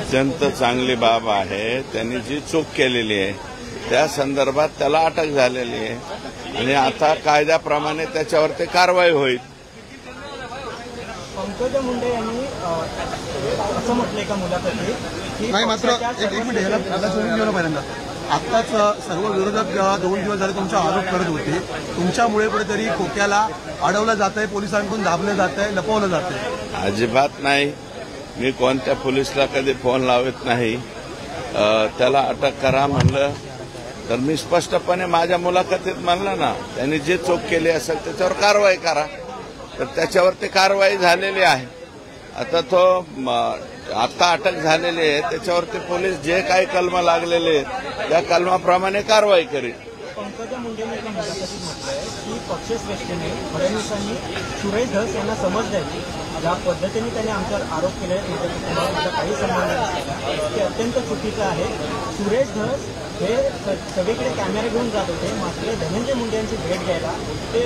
अत्यंत चांगली बाब आहे. त्यांनी जी चूक केलेली आहे त्या संदर्भात त्याला अटक झालेली आहे आणि आता कायद्याप्रमाणे त्याच्यावर ते कारवाई होईल. पंकज मुंडे यांनी असं म्हटलंय का मुलाखतीत नाही, मात्र एक मिनिट याला सोडून गेलं पहिल्यांदा. आत्ताच सर्व विरोधक 2 दिवस झाले तुमचा आरोप करत होते. तुमच्यामुळे कुठेतरी खोक्याला अडवलं जात आहे, पोलिसांकडून दाबलं जात आहे, लपवलं जात आहे. अजिबात नाही. मी कोणत्या पोलिसला कधी फोन लावत नाही. त्याला अटक करा म्हणलं तर मी स्पष्टपणे माझ्या मुलाखतीत म्हणलं ना, त्यांनी जे चूक केली असेल त्याच्यावर कारवाई करा. तर त्याच्यावर ते कारवाई झालेली आहे. आता तो आता अटक झालेली आहे त्याच्यावरती पोलीस जे काही कलम लागलेले आहेत त्या कलमाप्रमाणे कारवाई करेल. पंकजा मुंडेंनी एका मुलाखतीत म्हटलंय की पक्षश्रेष्ठींनी फडणवीसांनी सुरेश धस यांना समज द्यावी. ज्या पद्धतीने त्यांनी आमच्यावर आरोप केले माझा काही संबंध नसलेला ते अत्यंत चुकीचं आहे. सुरेश धस हे सगळीकडे कॅमेरा घेऊन जात होते, मात्र धनंजय मुंडे यांची भेट घ्यायला ते